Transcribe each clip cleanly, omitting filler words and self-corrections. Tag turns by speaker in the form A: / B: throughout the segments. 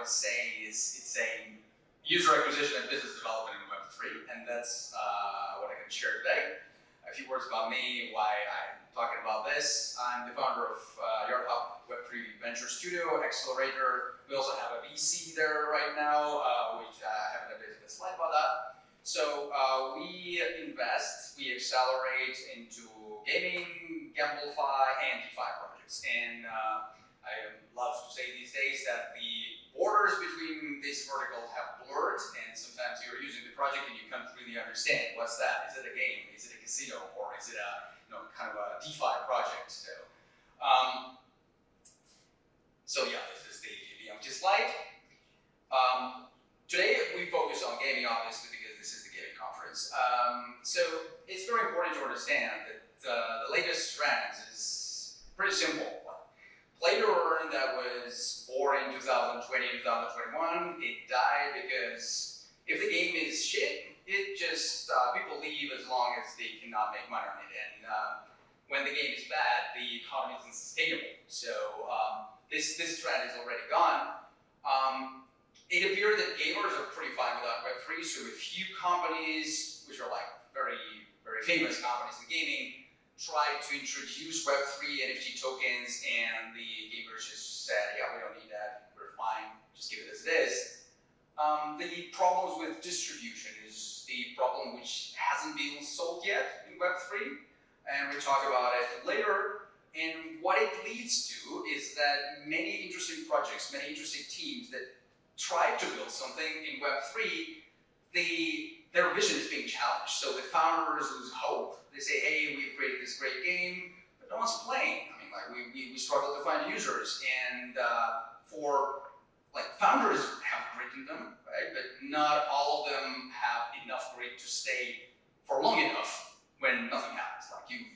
A: was saying is it's a user acquisition and business development in web3, and that's what I can share today. A few words about me, why I'm talking about this. I'm the founder of Yaroslav Web3 Venture Studio, Accelerator. We also have a VC there right now, which I haven't updated the slide about that. So we invest, we accelerate into gaming, Gamblify, and DeFi projects. And I love to say these days that the borders between these verticals have blurred, and sometimes you're using the project and you can't really understand what's that. Is it a game? Is it a casino? Or is it a kind of a DeFi project? So yeah, this is the empty slide. Today we focus on gaming, obviously, because this is the gaming conference. So it's very important to understand that the latest trends is pretty simple. Play to earn that was born in 2020, 2021, it died because if the game is shit, it just, people leave as long as they cannot make money on it. And when the game is bad, the economy isn't sustainable. So this trend is already gone. It appeared that gamers are pretty fine without web3, so a few companies, which are like very, very famous companies in gaming, tried to introduce web3 NFT tokens, and the gamers just said, yeah, we don't need that, we're fine, just give it as it is. The problems with distribution is the problem which hasn't been solved yet in web3, and we'll talk about it later. And what it leads to is that many interesting projects, many interesting teams that try to build something in web3, their vision is being challenged. So the founders lose hope. They say, hey, we've created this great game, but no one's playing. I mean, like we struggle to find users, and founders have grit in them, right? But not all of them have enough grit to stay for long enough when nothing happens. Like you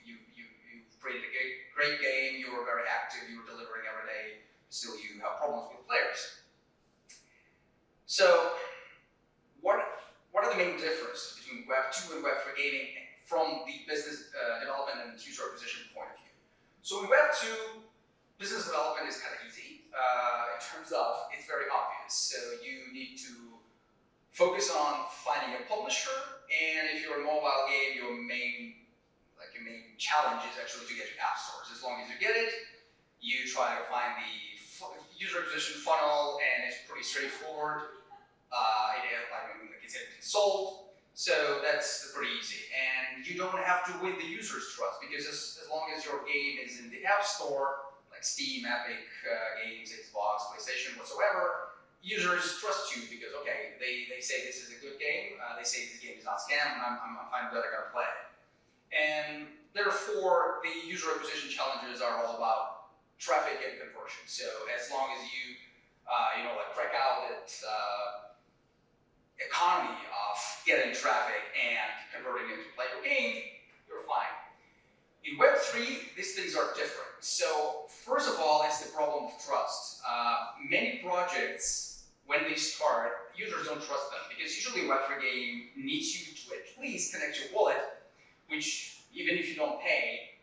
A: created a great game, you were very active, you were delivering every day, still you have problems with players. So what are the main differences between Web 2 and Web 3 gaming from the business development and user acquisition point of view? So in Web 2, business development is kind of easy in terms of it's very obvious. So you need to focus on finding a publisher, and if you're a mobile game, your main challenge is actually to get to app stores. As long as you get it, you try to find the user acquisition funnel, and it's pretty straightforward. It's sold, so that's pretty easy. And you don't have to win the user's trust, because as long as your game is in the App Store, like Steam, Epic Games, Xbox, PlayStation, whatsoever, users trust you because, okay, they say this is a good game, they say this game is not scam, and I'm fine with that, I gotta play it. And therefore, the user acquisition challenges are all about traffic and conversion. So as long as you crack out that economy of getting traffic and converting it to play your game, you're fine. In Web3, these things are different. So first of all, it's the problem of trust. Many projects, when they start, users don't trust them, because usually a Web3 game needs you to at least connect your wallet, which even if you don't pay,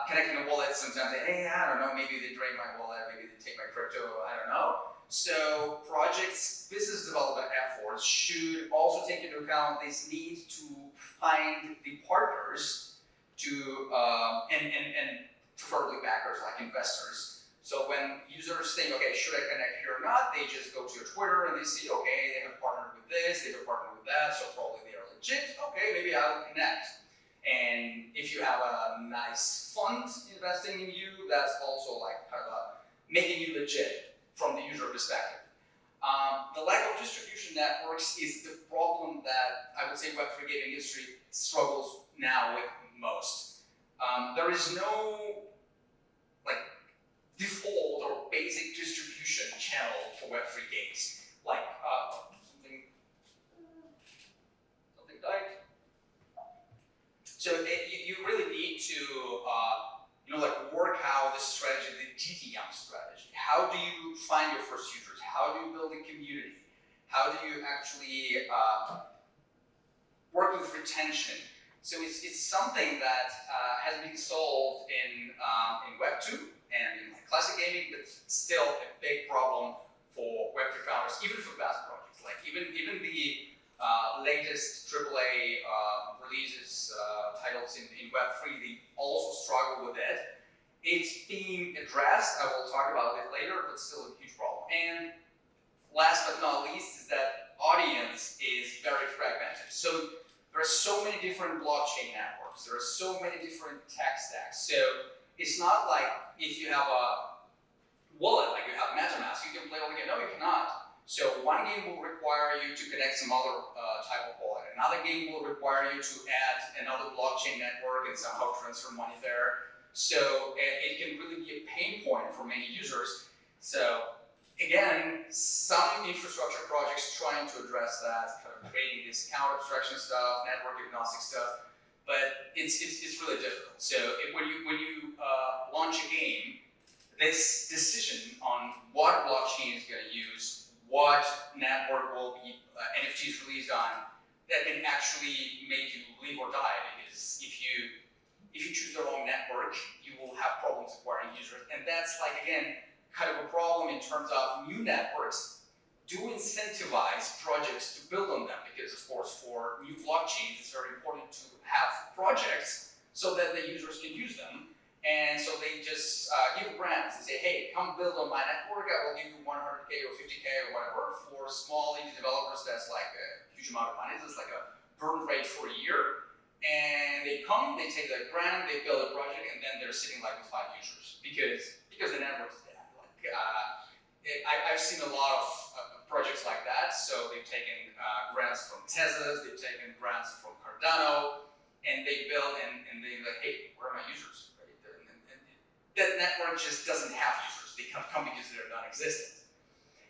A: connecting a wallet, sometimes they, hey, I don't know, maybe they drain my wallet, maybe they take my crypto, I don't know. So projects, business development efforts should also take into account this need to find the partners to, and preferably backers like investors. So when users think, okay, should I connect here or not, they just go to your Twitter and they see, okay, they have partnered with this, they have partnered with that, so probably they are legit, okay, maybe I'll connect. And if you have a nice fund investing in you, that's also like kind of making you legit from the user perspective. The lack of distribution networks is the problem that I would say Web3 gaming industry struggles now with most. There is no default or basic distribution channel for Web3 games. Something died. So you really need to work out the strategy, the GTM strategy. How do you find your first users? How do you build a community? How do you actually work with retention? So it's something that has been solved in Web 2 and in classic gaming, but still a big problem for Web3 founders, even for fast projects. Like even the latest AAA releases, titles in Web3, they also struggle with it. It's being addressed. I will talk about it later, but still a huge problem. And last but not least is that audience is very fragmented. So there are so many different blockchain networks. There are so many different tech stacks. So it's not like if you have a wallet, like you have MetaMask, you can play all the game. No, you cannot. So one game will require you to connect some other type of wallet. Another game will require you to add another blockchain network and somehow transfer money there. So it can really be a pain point for many users. So again, some infrastructure projects trying to address that, kind of creating this account abstraction stuff, network agnostic stuff, but it's really difficult. So when you launch a game, this decision on what blockchain is going to use, what network will be NFTs released on, that can actually make you live or die. Because if you choose the wrong network, you will have problems acquiring users, and that's like again kind of a problem in terms of new networks do incentivize projects to build on them, because of course for new blockchains it's very important to have projects so that the users can use them. And so they just give grants and say, hey, come build on my network, I will give you 100K or 50K or whatever. For small indie developers, that's like a huge amount of money. It's like a burn rate for a year. And they come, they take that grant, they build a project, and then they're sitting like with 5 users because the network's dead. Like, I've seen a lot of projects like that. So they've taken grants from Tesla, they've taken grants from Cardano, and they build and they're like, hey, where are my users? That network just doesn't have users. They come because they're non-existent.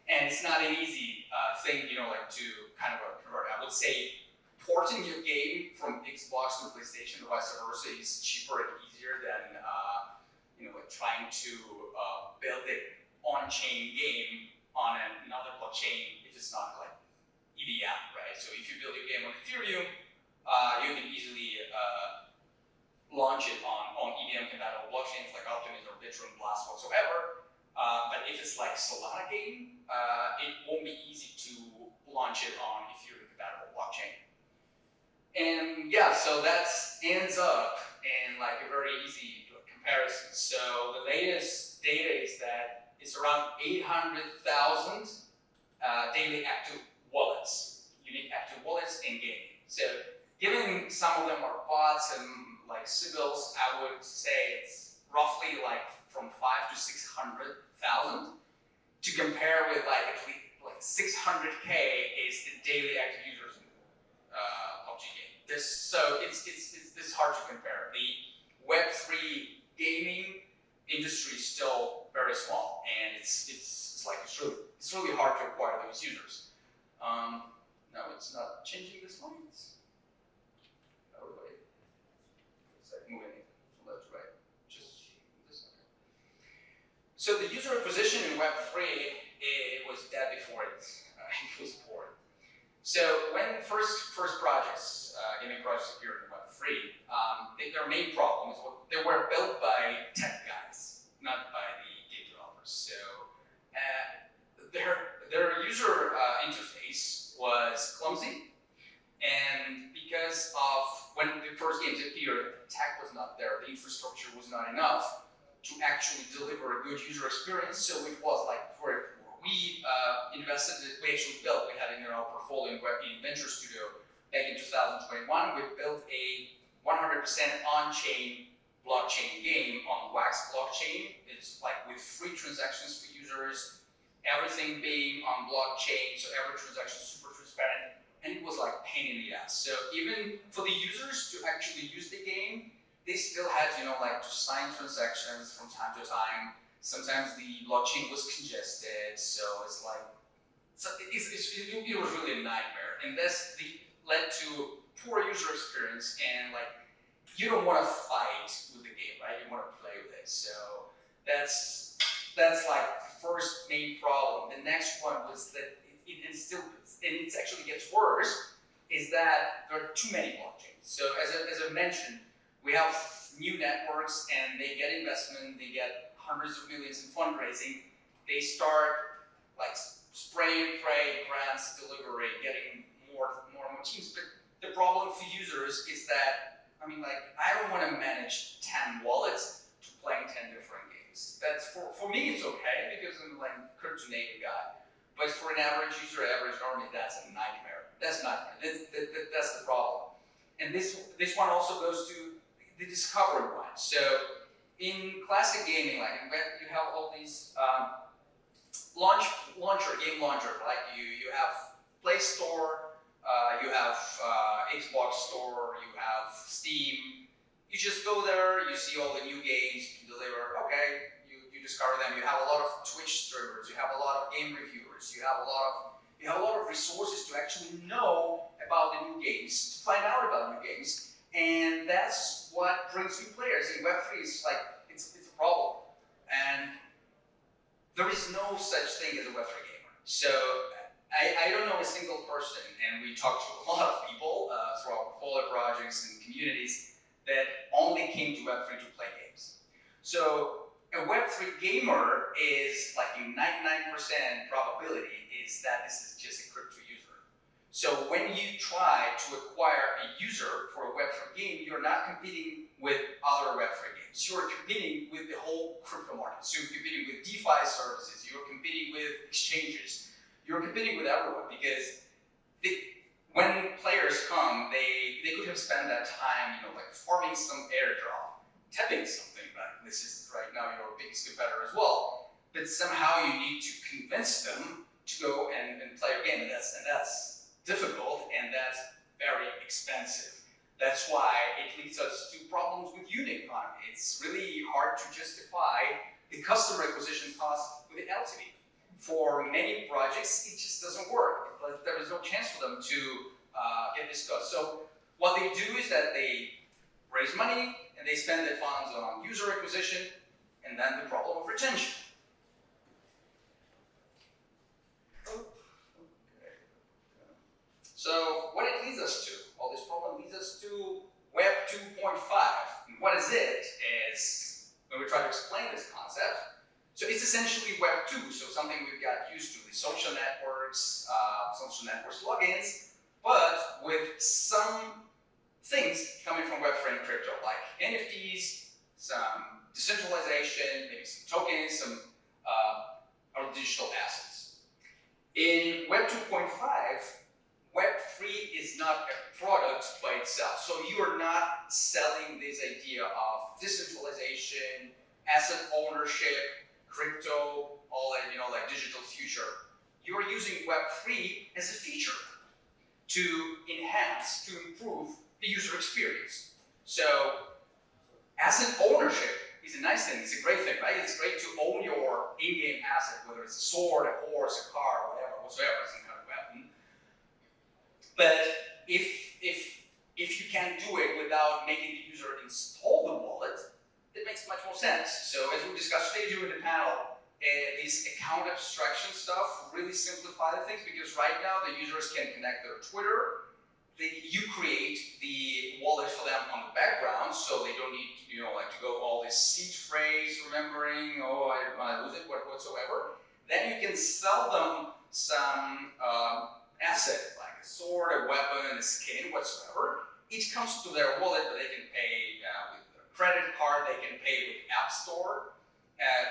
A: And it's not an easy thing, like to kind of convert. I would say porting your game from Xbox to PlayStation or vice versa is cheaper and easier than, like trying to build an on-chain game on another blockchain if it's not like EVM, right? So if you build your game on Ethereum, you can easily launch it on EVM compatible blockchains like Optimism or Bitcoin, Blast, whatsoever. But if it's like Solana game, it won't be easy to launch it on Ethereum compatible blockchain. And yeah, so that ends up in like a very easy comparison. So the latest data is that it's around 800,000 daily active wallets, unique active wallets in gaming. So given some of them are bots and like sigils, I would say it's roughly like from 5 to 600,000 to compare with like at least like 600K is the daily active users in PUBG game. So it's hard to compare. The Web3 gaming industry is still very small, and it's really hard to acquire those users. No, it's not changing this one. Moving from left to right, just this. So the user acquisition in Web3, it was dead before it was born. So when first projects, gaming projects appeared in Web3, their main problem is they were built by tech guys, not by the game developers. So their user interface was clumsy, and because of when the first games appeared, the tech was not there, the infrastructure was not enough to actually deliver a good user experience, so it was like very poor. We had in our portfolio in Venture Studio back in 2021, we built a 100% on-chain blockchain game on Wax blockchain. It's like with free transactions for users, everything being on blockchain, so every transaction is super transparent. And it was like pain in the ass. So even for the users to actually use the game, they still had, like to sign transactions from time to time. Sometimes the blockchain was congested, so it was really a nightmare. And this led to poor user experience, and like you don't want to fight with the game, right? You want to play with it. So that's like the first main problem. The next one was that it actually gets worse, is that there are too many blockchains. So as I mentioned, we have new networks and they get investment, they get hundreds of millions in fundraising, they start like spray and pray, grants, delivery, getting more teams. But the problem for users is that, I mean, like, I don't want to manage 10 wallets to playing 10 different games. That's for me, it's okay because I'm like a crypto native guy. But for an average user, average normie, that's a nightmare. That's the problem. And this one also goes to the discovery one. So in classic gaming, like in web, you have all these game launcher, like you have Play Store, you have Xbox Store, you have Steam. You just go there, you see all the new games you deliver. Okay, you discover them. You have a lot of Twitch streamers. You have a lot of game reviewers. You have a lot of resources to actually know about the new games, to find out about new games, and that's what brings new players. In Web3, it's like it's a problem, and there is no such thing as a Web3 gamer. So I don't know a single person, and we talked to a lot of people through our portfolio projects and communities that only came to Web3 to play games. So a Web3 gamer is like in 99% probability is that this is just a crypto user. So when you try to acquire a user for a Web3 game, you're not competing with other Web3 games. You're competing with the whole crypto market. So you're competing with DeFi services, you're competing with exchanges, you're competing with everyone because when players come, they could have spent that time, like farming some airdrop, tapping something, but this is right now your biggest competitor as well. But somehow you need to convince them to go and play your game, and that's difficult and that's very expensive. That's why it leads us to problems with unit economy. It's really hard to justify the customer acquisition cost with the LTV. For many projects, it just doesn't work. Like, there is no chance for them to get this cost. So what they do is that they raise money and they spend their funds on user acquisition and then the problem of retention. So what it leads us to, all this problem leads us to Web 2.5. And what is it is, when we try to explain this concept, so it's essentially Web 2, so something we've got used to, the social networks logins, but with some things coming from Web3 and crypto, like NFTs, some decentralization, maybe some tokens, some or digital assets. In Web 2.5, Web3 is not a product by itself. So you are not selling this idea of decentralization, asset ownership, crypto, all that, like digital future. You are using Web3 as a feature to enhance, to improve the user experience. So asset ownership is a nice thing, it's a great thing, right? It's great to own your in-game asset, whether it's a sword, a horse, a car, whatsoever, some kind of weapon. But if you can do it without making the user install the wallet, it makes much more sense. So as we discussed today during the panel, these account abstraction stuff really simplify the things because right now the users can connect their Twitter. You create the wallet for them on the background, so they don't need to go all this seed phrase remembering, I lose it, whatsoever. Then you can sell them some asset like a sword, a weapon, a skin, whatsoever. It comes to their wallet, but they can pay with their credit card, they can pay with App Store.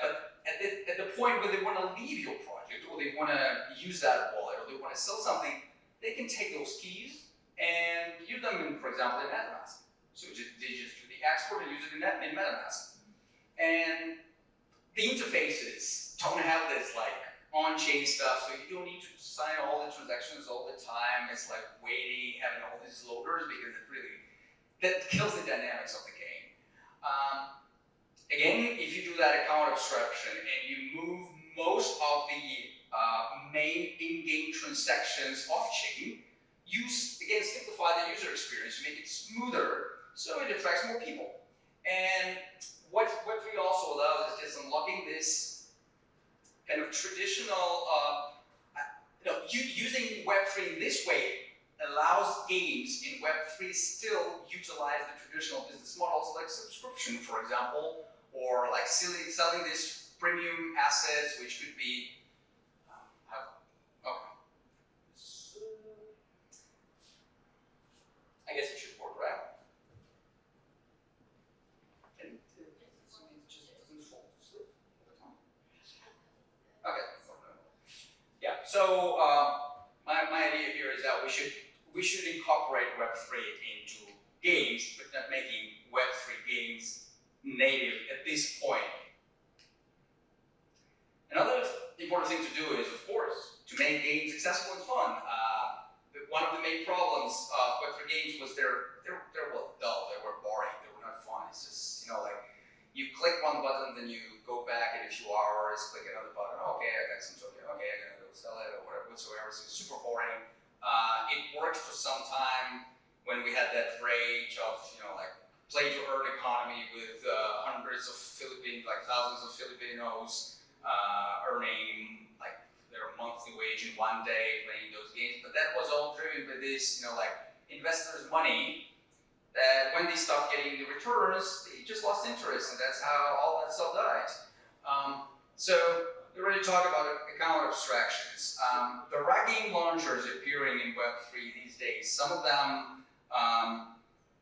A: But at the point where they want to leave your project, or they want to use that wallet, or they want to sell something, they can take those keys and use them in, for example, in MetaMask. So they just do the export and use it in MetaMask. And the interfaces don't have this like on-chain stuff, so you don't need to sign all the transactions all the time. It's like waiting, having all these loaders, because that kills the dynamics of the game. Again, if you do that account abstraction and you move most of the main in-game transactions off-chain, you again simplify the user experience, you make it smoother, so it attracts more people. And what Web3 also allows is just unlocking this kind of traditional, using Web3 in this way allows games in Web3 still utilize the traditional business models like subscription, for example, or like selling these premium assets, which could be I guess it should work, right? And it just doesn't fall asleep all the time. Okay. Yeah. So my idea here is that we should incorporate Web3 into games, but not making Web3 games native at this point. Another important thing to do is, of course, to make games accessible and fun. One of the main problems of Web3 games was they're well, dull, they were boring, they were not fun. It's just, like, you click one button, then you go back in a few hours, click another button, okay, I got some token, okay, I'm gonna go sell it or whatever, whatsoever. So it's super boring. It worked for some time when we had that rage of, like, play to earn economy with hundreds of thousands of Filipinos earning like their monthly wage in one day playing those games. But that was all driven by this, like, investors' money that when they stopped getting the returns, they just lost interest, and that's how all that stuff died. So we already talked about account abstractions. There are game launchers appearing in Web3 these days. Some of them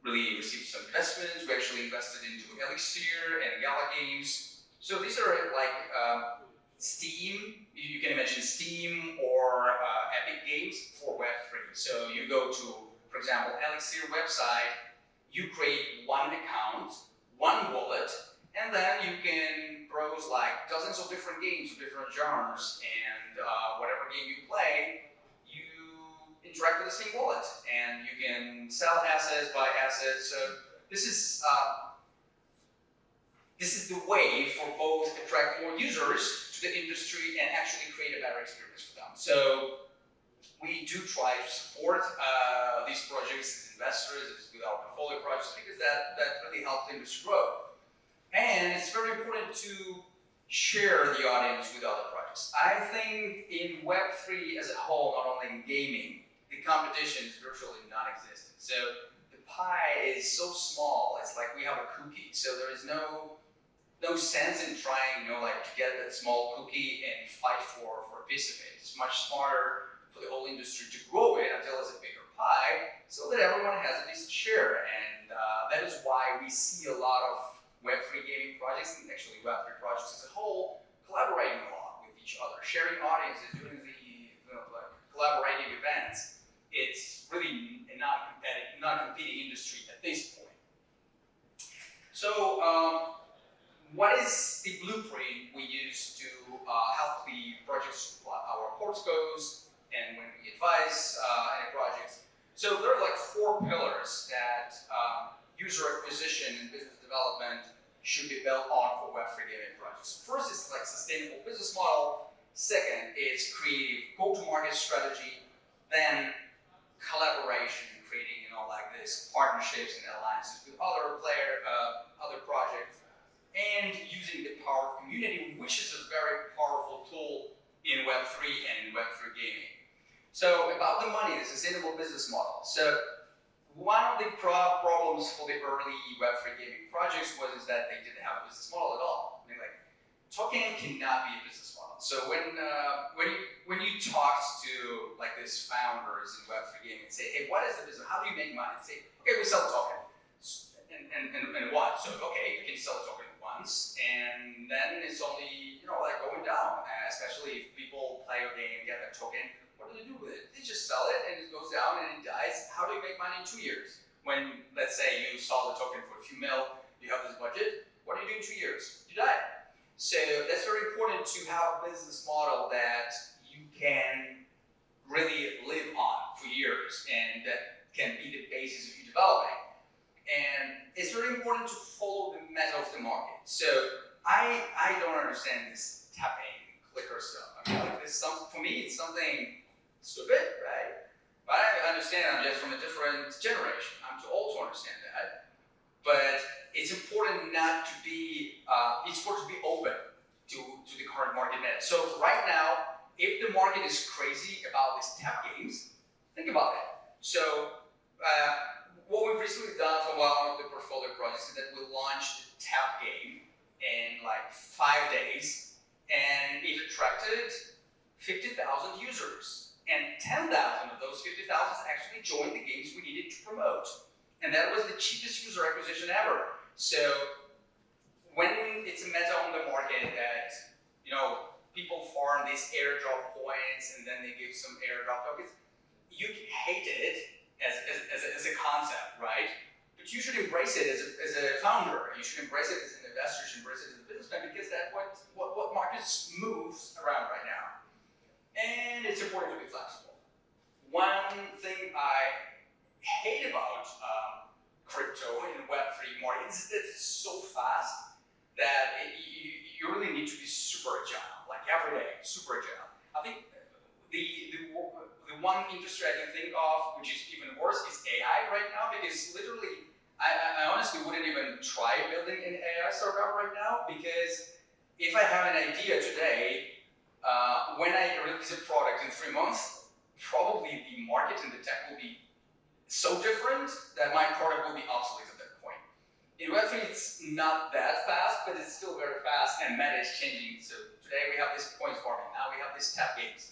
A: really received some investments. We actually invested into Elixir and Gala Games. So these are like Steam. You can imagine Steam or Epic Games for Web3. So you go to, for example, Elixir website, you create one account, one wallet, and then you can browse like dozens of different games of different genres, and whatever game you play, you interact with the same wallet, and you can sell assets, buy assets. So this is the way for both attract more users to the industry and actually create a better experience for them. So we do try to support these projects as investors with our portfolio projects, because that really helps the industry grow. And it's very important to share the audience with other projects. I think in Web3 as a whole, not only in gaming, the competition is virtually non-existent. So the pie is so small, it's like we have a cookie. So there is no sense in trying, like, to get that small cookie and fight for a piece of it. It's much smarter for the whole industry to grow it until it's a bigger pie, so that everyone has a decent share. And that is why we see a lot of Web3 gaming projects, and actually Web3 projects as a whole, collaborating a lot with each other, sharing audiences, doing the like collaborative events. It's really a non-competing industry at this point. So what is the blueprint we use to help the projects, our ports goes, and when we advise any projects? So there are like 4 pillars that user acquisition and business development should be built on for Web3 gaming projects. First is like sustainable business model. Second is creative go-to-market strategy. Then collaboration, creating like this partnerships and alliances with other projects, and using the power of community, which is a very powerful tool in Web3 and in Web3 gaming. So about the money, the sustainable business model. So one of the problems for the early Web3 gaming projects was that they didn't have a business model at all. I mean, like, token cannot be a business model. So when you talk to like these founders in Web3 gaming and say, hey, what is the business? How do you make money? And say, okay, we sell a token. And what? So okay, you can sell a token once, and then it's only like going down. Especially if people play your game, get that token. What do they do with it? They just sell it, and it goes down and it dies. How do you make money in 2 years? When, let's say, you sold the token for a few mil, you have this budget. What do you do in 2 years? You die. So that's very important to have a business model that you can really live on for years, and that can be the basis of your developing. And it's very important to follow the meta of the market. So I don't understand this tapping clicker stuff. I mean, like this, for me, it's something stupid, right? But I understand I'm just from a different generation. I'm too old to understand that. But it's important not to be, it's important to be open to the current market meta. So right now, if the market is crazy about these tap games, think about it. So what we've recently done for one of the portfolio projects is that we launched the tap game in like 5 days, and it attracted 50,000 users. and 10,000 of those 50,000 actually joined the games we needed to promote. And that was the cheapest user acquisition ever. So when it's a meta on the market that, people farm these airdrop points and then they give some airdrop tokens, you hate it as a concept, right? But you should embrace it as a founder. You should embrace it as an investor. You should embrace it as a businessman, because that's what markets moves around right now. And it's important to be flexible. One thing I hate about crypto and web3 markets is that it's so fast that you really need to be super agile, like every day, super agile. I think the one industry I can think of which is even worse is AI right now, because literally I honestly wouldn't even try building an AI startup right now, because if I have an idea today, when I release a product in 3 months, probably the market and the tech will be so different that my product will be obsolete at that point. In Web3, it's not that fast, but it's still very fast, and meta is changing. So today we have this points farming, now we have this tap games.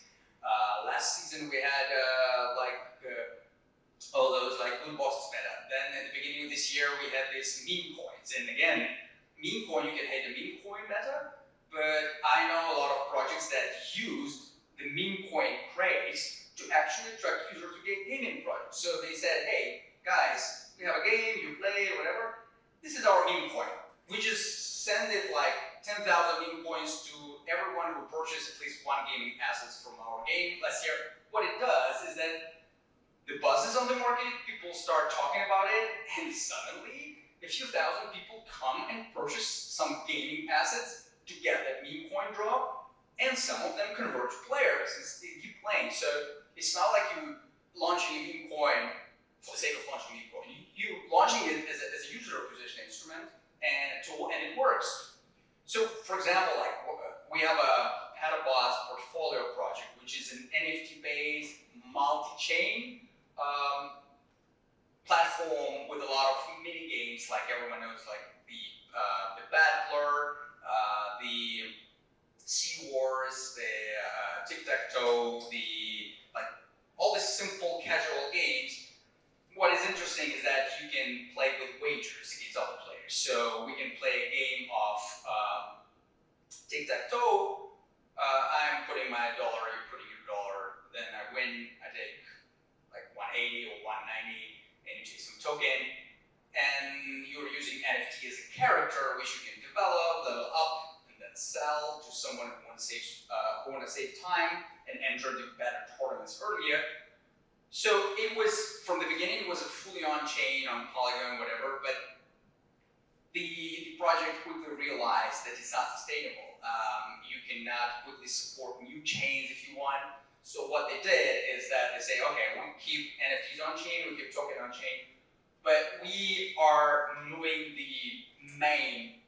A: Last season we had all those loot boxes meta. Then at the beginning of this year we had this meme coins. And again, meme coin, you can hate the meme coin meta, but I know a lot of projects that used the meme coin craze to actually attract users to get gaming projects. So they said, hey guys, we have a game, you play, whatever. This is our meme coin. We just send it like 10,000 meme coins to everyone who purchased at least one gaming assets from our game last year. What it does is that the buzz is on the market, people start talking about it, and suddenly a few thousand people come and purchase some gaming assets to get that meme coin drop, and some of them convert to players and they keep playing. So it's not like you launching a meme coin for the sake of launching a meme coin. You launching it as a user acquisition instrument and tool, and it works. So for example, we have a Petabots portfolio project, which is an NFT-based multi-chain platform with a lot of mini games, like everyone knows, like the Battler, the Sea Wars, the Tic-Tac-Toe, all the simple casual games. What is interesting is that you can play with wagers against other players. So we can play a game of Tic-Tac-Toe. I'm putting my dollar, you're putting your dollar, then I win, I take like 180 or 190, and you take some token, and you're using NFT as a character, which you can develop, level up, and then sell to someone who wants to save time and enter the better tournaments earlier. So it was, from the beginning, it was a fully on-chain, on Polygon, whatever, but the project quickly realized that it's not sustainable. You cannot quickly support new chains if you want. So what they did is that they say, okay, we keep NFTs on-chain, we keep token on-chain, but we are moving the main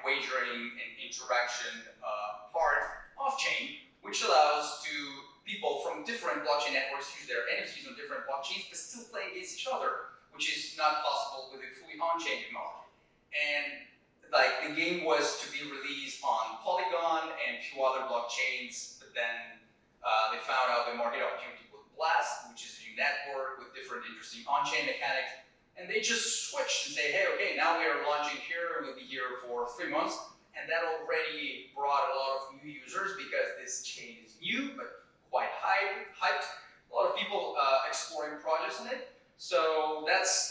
A: wagering and interaction part off-chain, which allows to people from different blockchain networks use their NFTs on different blockchains, but still play against each other, which is not possible with a fully on-chain technology. And the game was to be released on Polygon and a few other blockchains, but then they found out the market opportunity with Blast, which is a new network with different interesting on-chain mechanics, and they just switched and say, hey, okay, now we are launching here, and we'll be here for 3 months, and that already brought a lot of new users because this chain is new, but quite hyped. A lot of people exploring projects in it. So this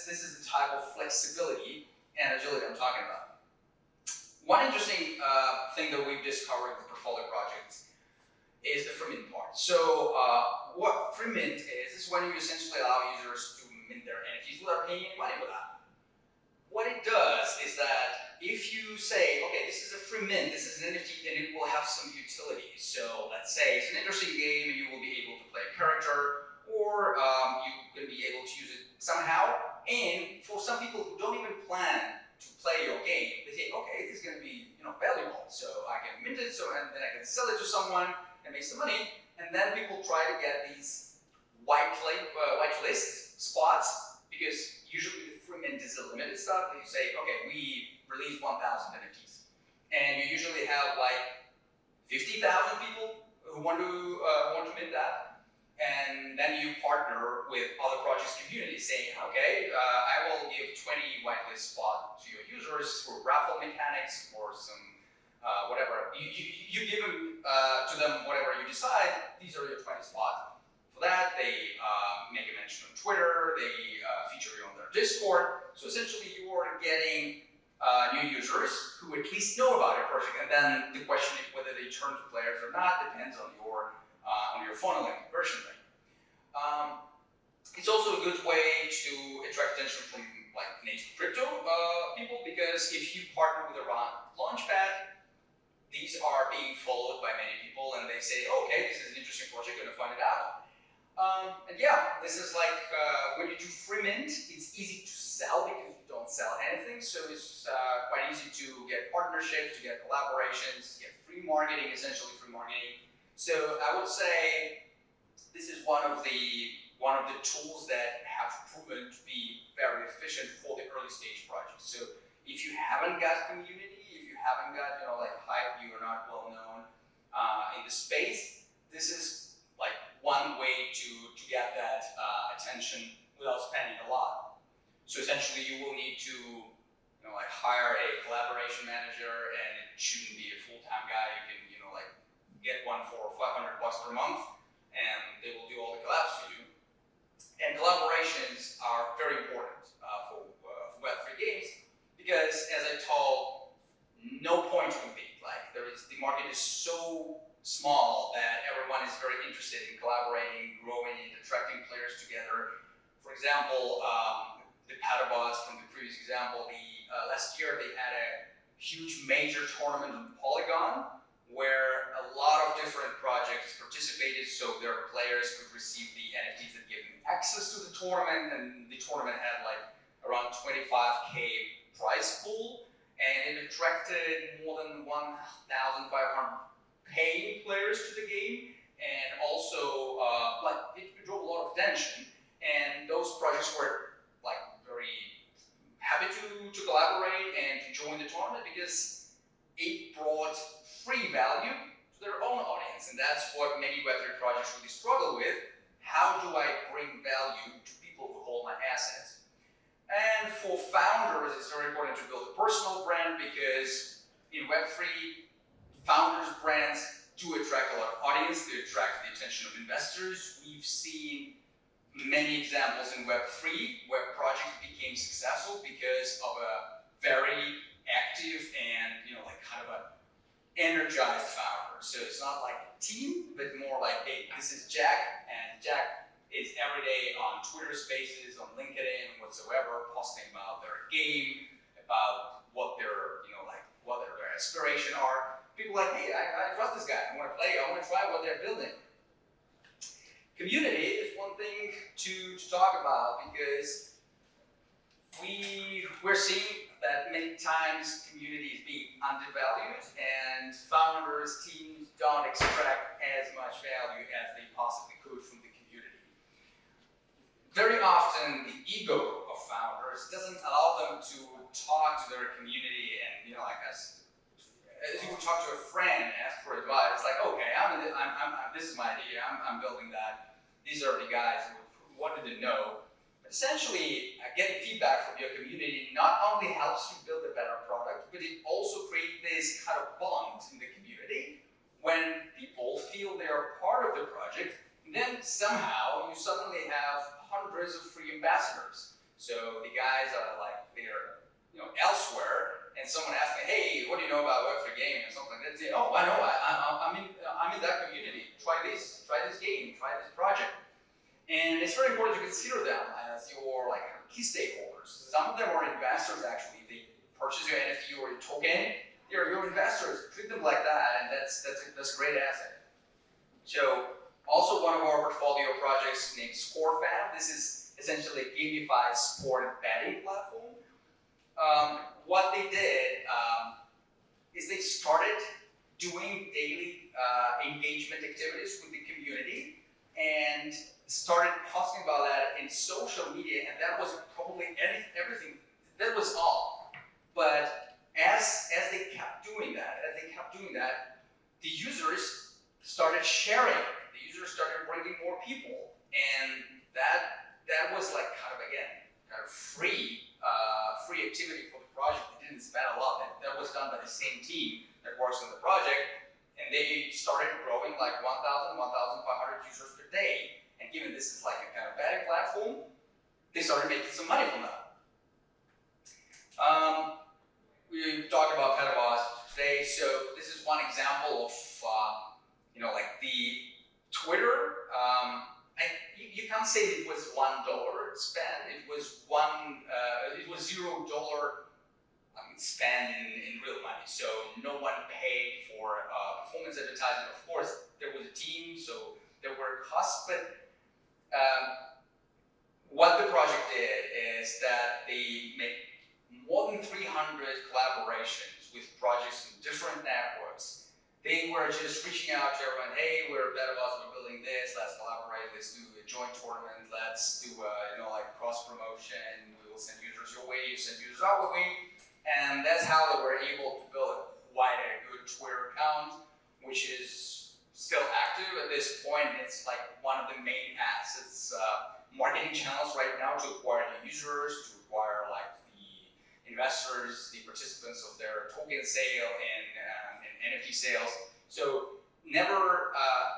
A: is the type of flexibility and agility I'm talking about. One interesting thing that we've discovered with portfolio projects is the free mint part. So what free mint is when you essentially allow users to mint their NFTs without paying any money for that. What it does is that if you say, okay, this is a free mint, this is an NFT, and it will have some utility. So let's say it's an interesting game and you will be able to play a character, or you're going to be able to use it somehow. And for some people who don't even plan to play your game, they say, okay, this is going to be valuable, so I can mint it, and then I can sell it to someone and make some money. And then people try to get these whitelist spots, because usually the free mint is a limited stuff. You say, okay, we release 1,000 NFTs, and you usually have 50,000 people who want to mint that. and then you partner with other projects communities saying, okay, I will give 20 whitelist spots to your users for raffle mechanics or some whatever. You give to them whatever you decide. These are your 20 spots. For that, they make a mention on Twitter, they feature you on their Discord. So essentially you are getting new users who at least know about your project. And then the question is whether they turn to players or not depends on your funneling conversion rate. It's also a good way to attract attention from like native crypto people, because if you partner with a launchpad, these are being followed by many people, and they say, okay, this is an interesting project, gonna find it out. And yeah, this is like when you do free mint, it's easy to sell because you don't sell anything. So it's quite easy to get partnerships, to get collaborations, get free marketing, essentially free marketing. So I would say this is one of the tools that have proven to be very efficient for the early stage projects. So if you haven't got community, if you haven't got like hype, you are not well known in the space, this is like one way to get that attention without spending a lot. So essentially you will need to like hire a collaboration manager, and it shouldn't be a full-time guy. You can like get one for $500 per month, and they will do all the collabs for you. And collaborations are very important for web3 games, because as I told, no point to compete. Like the market is so small that everyone is very interested in collaborating, growing, and attracting players together. For example, the Patabots from the previous example, last year they had a huge major tournament on Polygon where a lot of different projects participated, so their players could receive the NFTs that give them access to the tournament, and the tournament had like around 25K prize pool, and it attracted more than 1,500 paying players to the game, and also it drove a lot of attention, and those projects were like very happy to collaborate and to join the tournament because it brought free value to their own audience, and that's what many Web3 projects really struggle with. How do I bring value to people who hold my assets? And for founders, it's very important to build a personal brand, because in Web3, founders' brands do attract a lot of audience, they attract the attention of investors. We've seen many examples in Web3 where projects became successful because of a very active and like kind of a energized founder. So it's not like a team, but more like, hey, this is Jack, and Jack is every day on Twitter Spaces, on LinkedIn, whatsoever, posting about their game, about what their what their aspiration are. People are like, hey, I trust this guy. I want to play. I want to try what they're building. Community is one thing to talk about, because we're seeing that many times community is being undervalued, and founders, teams don't extract as much value as they possibly could from the community. Very often, the ego of founders doesn't allow them to talk to their community and like as you would talk to a friend and ask for advice. Like, okay, this is my idea. I'm building that. These are the guys who wanted to know. Essentially, getting feedback from your community not only helps you build a better product, but it also creates this kind of bond in the community when people feel they are part of the project, and then somehow you suddenly have hundreds of free ambassadors. So the guys are like, they're elsewhere, and someone asks me, hey, what do you know about Web3 gaming or something like that? They say, oh, I know, I'm in that community. Try this game, try this project. And it's very important to consider them as your key stakeholders. Some of them are investors actually. If they purchase your NFT or your token, they're your investors. Treat them like that, and that's a great asset. So also one of our portfolio projects named ScoreFab. This is essentially a gamified sport betting platform. What they did is they started doing daily engagement activities with the community, and started posting about that in social media, and that was probably everything. That was all. But as they kept doing that, the users started sharing. The users started bringing more people, free activity for the project. They didn't spend a lot. That was done by the same team that works on the project, and they started growing like 1,000, 1,500 users per day. And given this is like a kind of betting platform, they started making some money from that. We talked about Petaboss today, so this is one example of like the Twitter. You can't say it was $1 spent. It was $0 spent in real money. So no one paid for performance advertising. Of course, there was a team, so there were costs. But what the project did is that they made more than 300 collaborations with projects from different networks. They were just reaching out to everyone, hey, we're Petaboss, we're building this, let's collaborate, let's do a joint tournament, let's do like cross promotion, we will send users your way, you send users our way. And that's how they were able to build quite a good Twitter account, which is still active at this point. It's like one of the main assets, marketing channels right now to acquire new users, to acquire like investors, the participants of their token sale and NFT sales. So never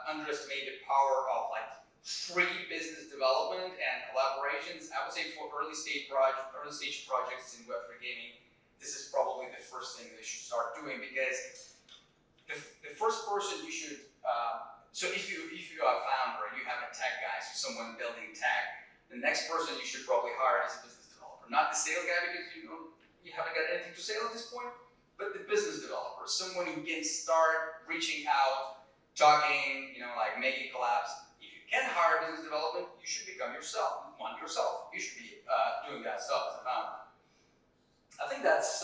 A: underestimate the power of like free business development and collaborations. I would say for early stage projects in Web3 gaming, this is probably the first thing they should start doing, because the first person you should, so if you are a founder and you have a tech guy, so someone building tech, the next person you should probably hire is a business developer, not the sales guy, because you haven't got anything to sell at this point, but the business developer, someone who can start reaching out, talking, like making collabs. If you can hire business development, you should become one yourself. You should be doing that stuff as a founder. I think that's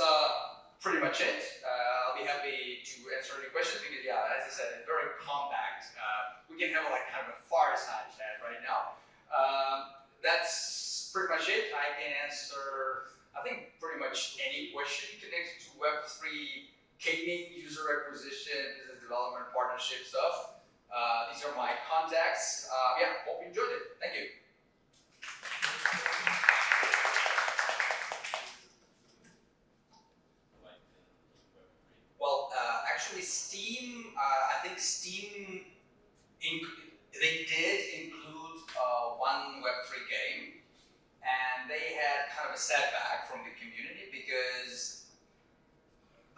A: pretty much it. I'll be happy to answer any questions, because as I said, it's very compact. We can have like kind of a fireside chat right now. That's pretty much it. I can answer, I think, pretty much any question connected to Web3 gaming, user acquisition, business development, partnership stuff. These are my contacts. Hope you enjoyed it. Thank you. Well, actually, Steam, I think Steam, they did include one Web3 game. And they had kind of a setback from the community, because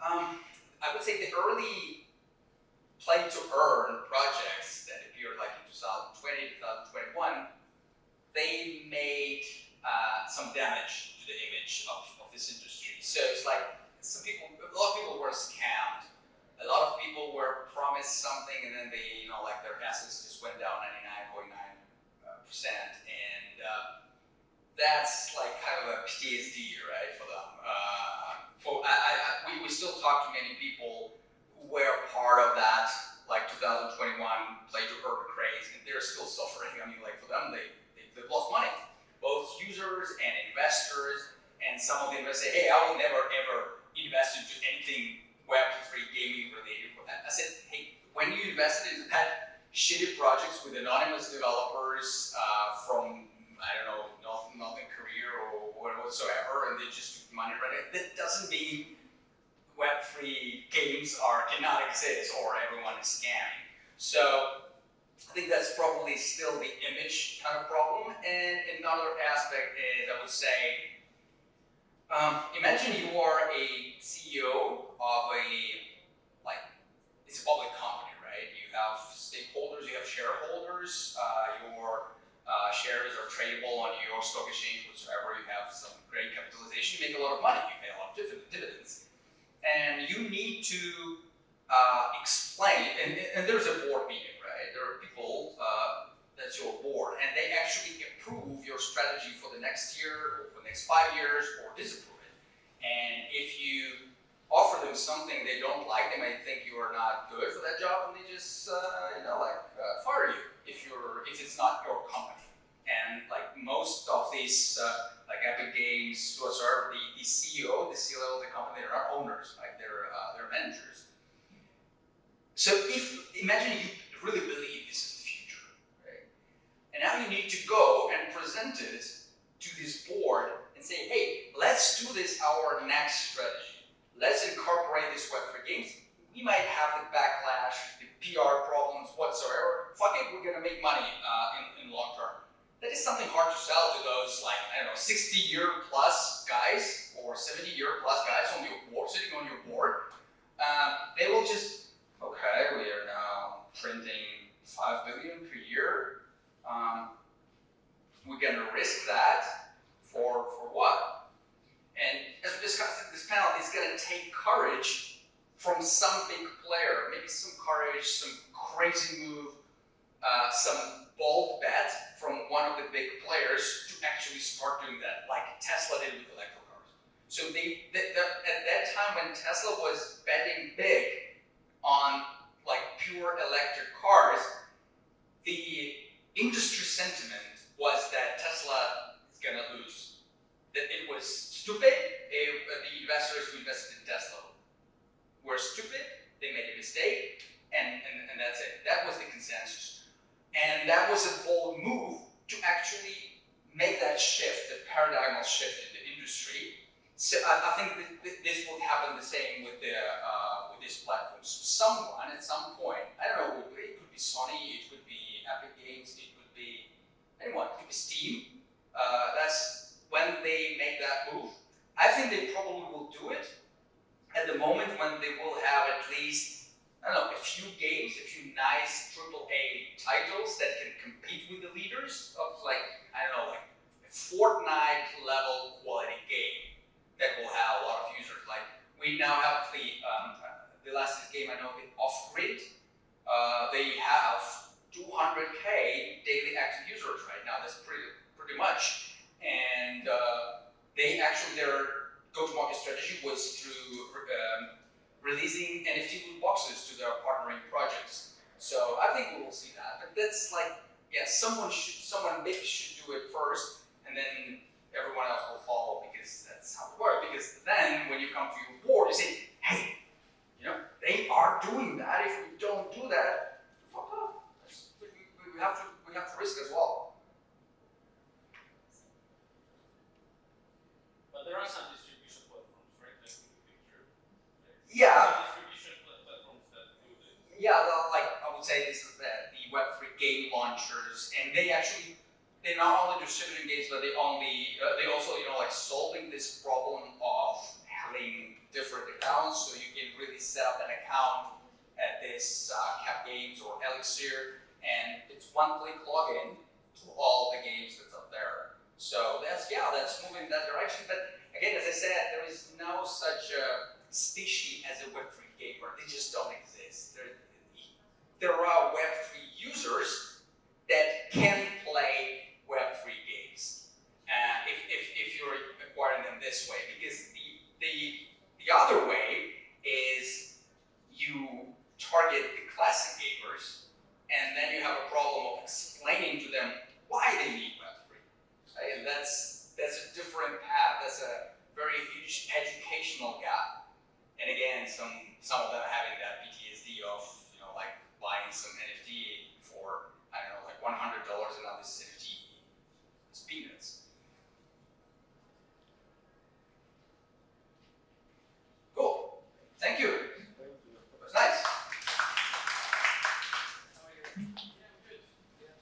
A: I would say the early play-to-earn projects that appeared like in 2020, 2021, they made some damage to the image of this industry. So it's like a lot of people were scammed. A lot of people were promised something, and then they, like their assets just went down 99.9%. And that's like kind of a PTSD, right, for them. We still talk to many people who were part of that, like 2021 play-to-earn craze, and they're still suffering. I mean, like for them, they've lost money, both users and investors. And some of them will say, hey, I will never ever invest into anything Web3 gaming related. I said, hey, when you invested into that shitty projects with anonymous developers from, I don't know, Northern Korea or whatsoever, and they just took money right now, that doesn't mean Web3 games cannot exist or everyone is scamming. So I think that's probably still the image kind of problem. And another aspect is, I would say, imagine you are a CEO of it's a public company, right? You have stakeholders, you have shareholders, your shares are tradable on New York Stock Exchange whatsoever. You have some great capitalization, you make a lot of money, you pay a lot of dividends. And you need to explain, and there's a board meeting, right? There are people, that's your board, and they actually approve your strategy for the next year, or for the next 5 years, or disapprove it. And if you offer them something they don't like, they might think you are not good for that job, and they just, fire you if it's not your company. And like most of these, like Epic Games, whatsoever, the CEO, the C-level of the company, they're not owners, like they're managers. So imagine you really believe this is the future, right? And now you need to go and present it to this board and and say, hey, let's do this our next strategy. Let's incorporate these Web3 games. We might have the backlash, the PR problems whatsoever. Fuck it, we're gonna make money in long term. That is something hard to sell to those, like, I don't know, 60-year plus guys or 70-year plus guys on your board, sitting on your board. They will just, okay, we are now printing 5 billion per year. We're gonna risk that for what? And as we discussed in this panel, it's gonna take courage from some big player, maybe some courage, some crazy move, some bold bet from one of the big players to actually start doing that, like Tesla did with electric cars. So at that time when Tesla was betting big on like pure electric cars, the industry sentiment was that Tesla is gonna lose. That it was stupid. The investors who invested in Tesla were stupid. They made a mistake, and that's it. That was the consensus, and that was a bold move to actually make that shift, the paradigmal shift in the industry. So I think that this will happen the same with these platforms. Someone at some point, I don't know, it could be Sony, it could be Epic Games, it could be anyone, it could be Steam. That's when they make that move. I think they probably will do it at the moment when they will have at least, I don't know, a few games, a few nice AAA titles that can compete with the leaders of, like, I don't know, like a Fortnite level quality game that will have a lot of users. Like, we now have the last game I know, the Off-Grid. They have 200K daily active users right now. That's pretty much. And they actually, their go-to-market strategy was through releasing NFT loot boxes to their partnering projects. So I think we will see that. But that's like, yeah, someone big should do it first, and then everyone else will follow, because that's how it works. Because then when you come to your board, you say, hey, you know, they are doing that. If we don't do that, fuck up. We have to risk as well.
B: But there are some distribution platforms, right? Like in the picture.
A: Yeah.
B: Distribution platforms that do this.
A: Yeah, like I would say this is the web3 game launchers, and they not only distributing games, but they also, you know, like solving this problem of having different accounts. So you can really set up an account at this Cap Games or Elixir, and it's one-click login to all the games that's up there. So that's moving in that direction. But again, as I said, there is no such a species as a Web3 gamer. They just don't exist. There are Web3 users that can play Web3 games if you're acquiring them this way. Because the other way is you target the classic gamers, and then you have a problem of explaining to them why they need Web3. Right? And that's a different path. That's a very huge educational gap. And again, some of them having that PTSD of, you know, like buying some NFT for, I don't know, like $100 and now this is